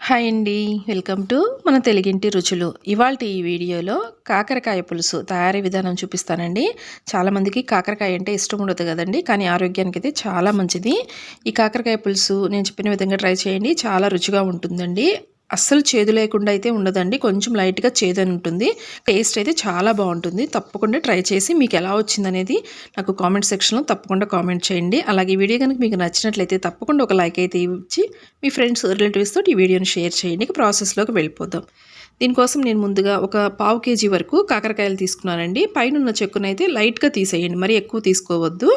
Hi అండి. Welcome to మన తెలుగింటి రుచులు. ఇవాల్టి ఈ వీడియోలో కాకరకాయ పులుసు తయారీ విధానం చూపిస్తానండి. చాలామందికి కాకరకాయ అంటే ఇష్టం ఉండదు కదండి, కానీ ఆరోగ్యానికి అయితే చాలా మంచిది. ఈ కాకరకాయ పులుసు నేను చెప్పిన విధంగా ట్రై చేయండి, చాలా రుచిగా ఉంటుందండి. అస్సలు చేదు లేకుండా అయితే ఉండదండి, కొంచెం లైట్గా చేదు అని ఉంటుంది. టేస్ట్ అయితే చాలా బాగుంటుంది. తప్పకుండా ట్రై చేసి మీకు ఎలా వచ్చిందనేది నాకు కామెంట్ సెక్షన్లో తప్పకుండా కామెంట్ చేయండి. అలాగే ఈ వీడియో కనుక మీకు నచ్చినట్లయితే తప్పకుండా ఒక లైక్ అయితే ఇచ్చి మీ ఫ్రెండ్స్ రిలేటివ్స్ తోటి ఈ వీడియోని షేర్ చేయండి. ప్రాసెస్లోకి వెళ్ళిపోదాం. దీనికోసం నేను ముందుగా ఒక పావు కేజీ వరకు కాకరకాయలు తీసుకున్నానండి. పైన ఉన్న చెక్కునైతే లైట్గా తీసేయండి, మరి ఎక్కువ తీసుకోవద్దు.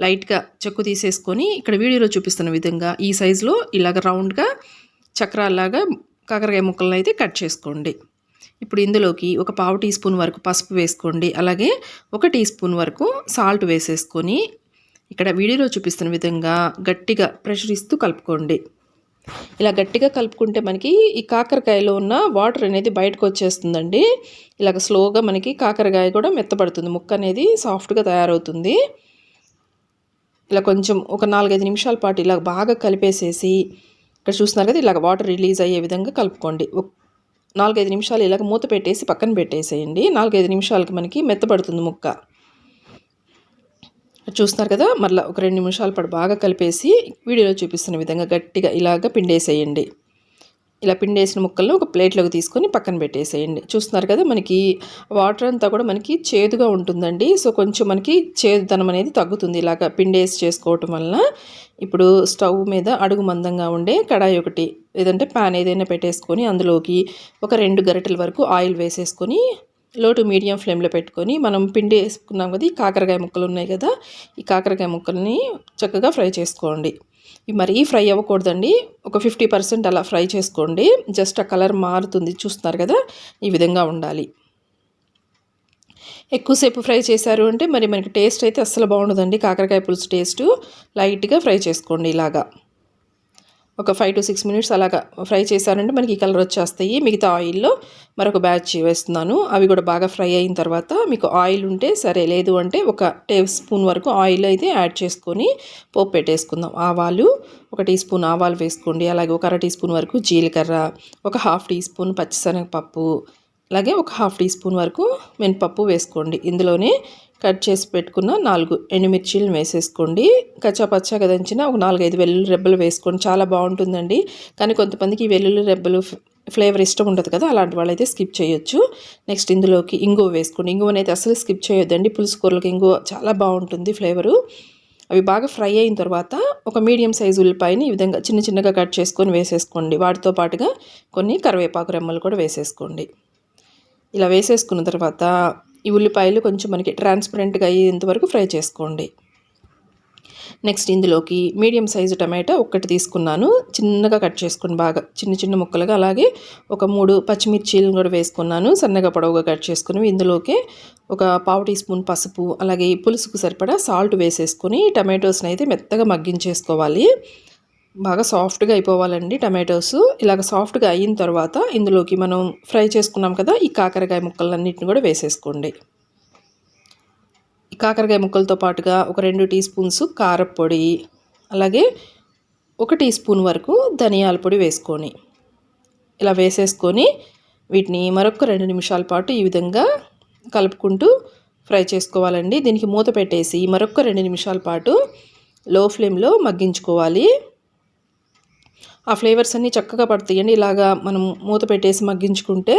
లైట్గా చెక్కు తీసేసుకొని ఇక్కడ వీడియోలో చూపిస్తున్న విధంగా ఈ సైజులో ఇలాగ రౌండ్గా చక్రాల్లాగా కాకరకాయ ముక్కలను అయితే కట్ చేసుకోండి. ఇప్పుడు ఇందులోకి ఒక పావు టీ స్పూన్ వరకు పసుపు వేసుకోండి. అలాగే ఒక టీ స్పూన్ వరకు సాల్ట్ వేసేసుకొని ఇక్కడ వీడియోలో చూపిస్తున్న విధంగా గట్టిగా ప్రెషర్ ఇస్తూ కలుపుకోండి. ఇలా గట్టిగా కలుపుకుంటే మనకి ఈ కాకరకాయలో ఉన్న వాటర్ అనేది బయటకు వచ్చేస్తుందండి. ఇలాగ స్లోగా మనకి కాకరకాయ కూడా మెత్తబడుతుంది, ముక్క అనేది సాఫ్ట్గా తయారవుతుంది. ఇలా కొంచెం ఒక 4-5 నిమిషాల పాటు ఇలా బాగా కలిపేసేసి ఇక్కడ చూస్తున్నారు కదా, ఇలాగ వాటర్ రిలీజ్ అయ్యే విధంగా కలుపుకోండి. 4-5 నిమిషాలు ఇలాగ మూత పెట్టేసి పక్కన పెట్టేసేయండి. 4-5 నిమిషాలకి మనకి మెత్తబడుతుంది ముక్క. చూస్తున్నారు కదా, మళ్ళీ ఒక 2 నిమిషాల పాటు బాగా కలిపేసి వీడియోలో చూపిస్తున్న విధంగా గట్టిగా ఇలాగ పిండేసేయండి. ఇలా పిండేసిన ముక్కలను ఒక ప్లేట్లోకి తీసుకొని పక్కన పెట్టేసేయండి. చూస్తున్నారు కదా, మనకి వాటర్ అంతా కూడా మనకి చేదుగా ఉంటుందండి. సో కొంచెం మనకి చేదుదనం అనేది తగ్గుతుంది ఇలాగ పిండేసి చేసుకోవటం వలన. ఇప్పుడు స్టవ్ మీద అడుగు మందంగా ఉండే కడాయి ఒకటి లేదంటే ప్యాన్ ఏదైనా పెట్టేసుకొని అందులోకి ఒక 2 గరిటెల వరకు ఆయిల్ వేసేసుకొని లో టు మీడియం ఫ్లేమ్లో పెట్టుకొని మనం పిండి వేసుకున్నాం కదా, ఈ కాకరకాయ ముక్కలు ఉన్నాయి కదా, ఈ కాకరకాయ ముక్కల్ని చక్కగా ఫ్రై చేసుకోండి. ఇవి మరీ ఫ్రై అవ్వకూడదండి, ఒక 50% అలా ఫ్రై చేసుకోండి. జస్ట్ ఆ కలర్ మారుతుంది, చూస్తున్నారు కదా, ఈ విధంగా ఉండాలి. ఎక్కువసేపు ఫ్రై చేశారు అంటే మరి మనకి టేస్ట్ అయితే అస్సలు బాగుండదండి. కాకరకాయ పులుసు టేస్ట్ లైట్గా ఫ్రై చేసుకోండి. ఇలాగా ఒక 5 to 6 మినిట్స్ అలాగా ఫ్రై చేశారంటే మనకి ఈ కలర్ వచ్చేస్తాయి. మిగతా ఆయిల్లో మరొక బ్యాచ్ వేస్తున్నాను. అవి కూడా బాగా ఫ్రై అయిన తర్వాత మీకు ఆయిల్ ఉంటే సరే, లేదు అంటే ఒక టేబుల్ స్పూన్ వరకు ఆయిల్ అయితే యాడ్ చేసుకొని పోపు పెట్టేసుకుందాం. ఆవాలు, ఒక టీ స్పూన్ ఆవాలు వేసుకోండి. అలాగే ఒక 1/2 టీ స్పూన్ వరకు జీలకర్ర, ఒక 1/2 టీ స్పూన్ పచ్చిశనగపప్పు, అలాగే ఒక 1/2 టీ స్పూన్ వరకు మినపప్పు వేసుకోండి. ఇందులోనే కట్ చేసి పెట్టుకున్న 4 ఎండుమిర్చీలను వేసేసుకోండి. కచ్చాపచ్చాగా దంచిన ఒక 4-5 వెల్లుల్లి రెబ్బలు వేసుకోండి, చాలా బాగుంటుందండి. కానీ కొంతమందికి ఈ వెల్లుల్లి రెబ్బలు ఫ్లేవర్ ఇష్టం ఉండదు కదా, అలాంటి వాళ్ళైతే స్కిప్ చేయొచ్చు. నెక్స్ట్ ఇందులోకి ఇంగువ వేసుకోండి. ఇంగువనైతే అసలు స్కిప్ చేయొద్దండి, పులుసు కూరలకి ఇంగువ చాలా బాగుంటుంది ఫ్లేవరు. అవి బాగా ఫ్రై అయిన తర్వాత ఒక మీడియం సైజు ఉల్లిపాయని ఈ విధంగా చిన్న చిన్నగా కట్ చేసుకొని వేసేసుకోండి. వాటితో పాటుగా కొన్ని కరివేపాకు రెమ్మలు కూడా వేసేసుకోండి. ఇలా వేసేసుకున్న తర్వాత ఈ ఉల్లిపాయలు కొంచెం మనకి ట్రాన్స్పరెంట్గా అయ్యేంత వరకు ఫ్రై చేసుకోండి. నెక్స్ట్ ఇందులోకి మీడియం సైజు టమాటా ఒకటి తీసుకున్నాను, చిన్నగా కట్ చేసుకుని బాగా చిన్న చిన్న ముక్కలుగా. అలాగే ఒక 3 పచ్చిమిర్చీలను కూడా వేసుకున్నాను, సన్నగా పొడవుగా కట్ చేసుకుని. ఇందులోకి ఒక పావు టీ స్పూన్ పసుపు, అలాగే పులుసుకు సరిపడా సాల్ట్ వేసేసుకొని టమాటోస్ని అయితే మెత్తగా మగ్గించేసుకోవాలి. బాగా సాఫ్ట్గా అయిపోవాలండి టమాటోస్. ఇలాగ సాఫ్ట్గా అయిన తర్వాత ఇందులోకి మనం ఫ్రై చేసుకున్నాం కదా, ఈ కాకరకాయ ముక్కలన్నిటిని కూడా వేసేసుకోండి. ఈ కాకరకాయ ముక్కలతో పాటుగా ఒక 2 టీ స్పూన్స్ కారపొడి, అలాగే 1 టీ స్పూన్ వరకు ధనియాల పొడి వేసుకొని ఇలా వేసేసుకొని వీటిని మరొక 2 నిమిషాల పాటు ఈ విధంగా కలుపుకుంటూ ఫ్రై చేసుకోవాలండి. దీనికి మూత పెట్టేసి మరొక 2 నిమిషాల పాటు లో ఫ్లేమ్లో మగ్గించుకోవాలి. ఆ ఫ్లేవర్స్ అన్నీ చక్కగా పడతాయండి. ఇలాగా మనం మూత పెట్టేసి మగ్గించుకుంటే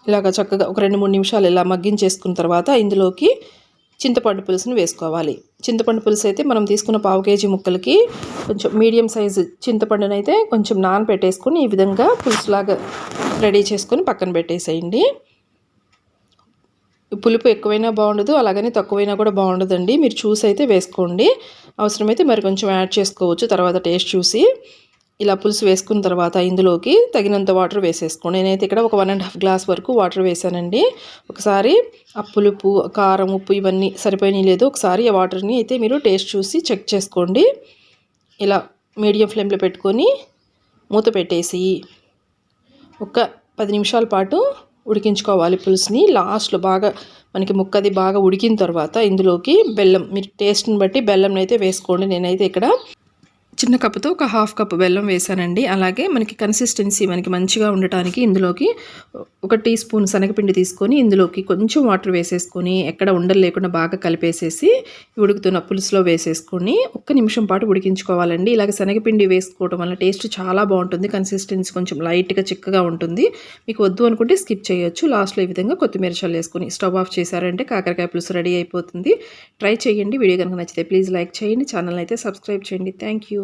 ఇలాగ చక్కగా ఒక 2-3 నిమిషాలు ఇలా మగ్గించేసుకున్న తర్వాత ఇందులోకి చింతపండు పులుసుని వేసుకోవాలి. చింతపండు పులుసు అయితే మనం తీసుకున్న పావు కేజీ ముక్కలకి కొంచెం మీడియం సైజు చింతపండునైతే కొంచెం నానబెట్టేసుకొని ఈ విధంగా పులుసులాగా రెడీ చేసుకొని పక్కన పెట్టేసేయండి. పులుపు ఎక్కువైనా బాగుండదు, అలాగని తక్కువైనా కూడా బాగుండదండి. మీరు చూసి అయితే వేసుకోండి, అవసరమైతే మరి కొంచెం యాడ్ చేసుకోవచ్చు తర్వాత టేస్ట్ చూసి. ఇలా పులుసు వేసుకున్న తర్వాత ఇందులోకి తగినంత వాటర్ వేసేసుకోండి. నేనైతే ఇక్కడ ఒక 1.5 గ్లాస్ వరకు వాటర్ వేసానండి. ఒకసారి ఆ పులుపు, కారం, ఉప్పు ఇవన్నీ సరిపోయినాయి లేదో ఒకసారి ఆ వాటర్ని అయితే మీరు టేస్ట్ చూసి చెక్ చేసుకోండి. ఇలా మీడియం ఫ్లేమ్లో పెట్టుకొని మూత పెట్టేసి ఒక 10 నిమిషాల పాటు ఉడికించుకోవాలి పులుసుని. లాస్ట్లో బాగా మనకి ముక్కది బాగా ఉడికిన తర్వాత ఇందులోకి బెల్లం, మీరు టేస్ట్ని బట్టి బెల్లం అయితే వేసుకోండి. నేనైతే ఇక్కడ చిన్న కప్పుతో ఒక హాఫ్ కప్ బెల్లం వేసానండి. అలాగే మనకి కన్సిస్టెన్సీ మనకి మంచిగా ఉండటానికి ఇందులోకి ఒక టీ స్పూన్ శనగపిండి తీసుకొని ఇందులోకి కొంచెం వాటర్ వేసేసుకొని ఎక్కడ ఉండలు లేకుండా బాగా కలిపేసేసి ఉడుకుతున్న పులుసులో వేసేసుకొని ఒక్క నిమిషం పాటు ఉడికించుకోవాలండి. ఇలాగ శనగపిండి వేసుకోవడం వల్ల టేస్ట్ చాలా బాగుంటుంది. కన్సిస్టెన్సీ కొంచెం లైట్గా చిక్కగా ఉంటుంది. మీకు వద్దు అనుకుంటే స్కిప్ చేయొచ్చు. లాస్ట్లో ఈ విధంగా కొత్తిమీర చల్లేసుకొని స్టవ్ ఆఫ్ చేశారంటే కాకరకాయ పులుసు రెడీ అయిపోతుంది. ట్రై చేయండి. వీడియో కనుక నచ్చితే ప్లీజ్ లైక్ చేయండి. ఛానల్ అయితే సబ్స్క్రైబ్ చేయండి. Thank you.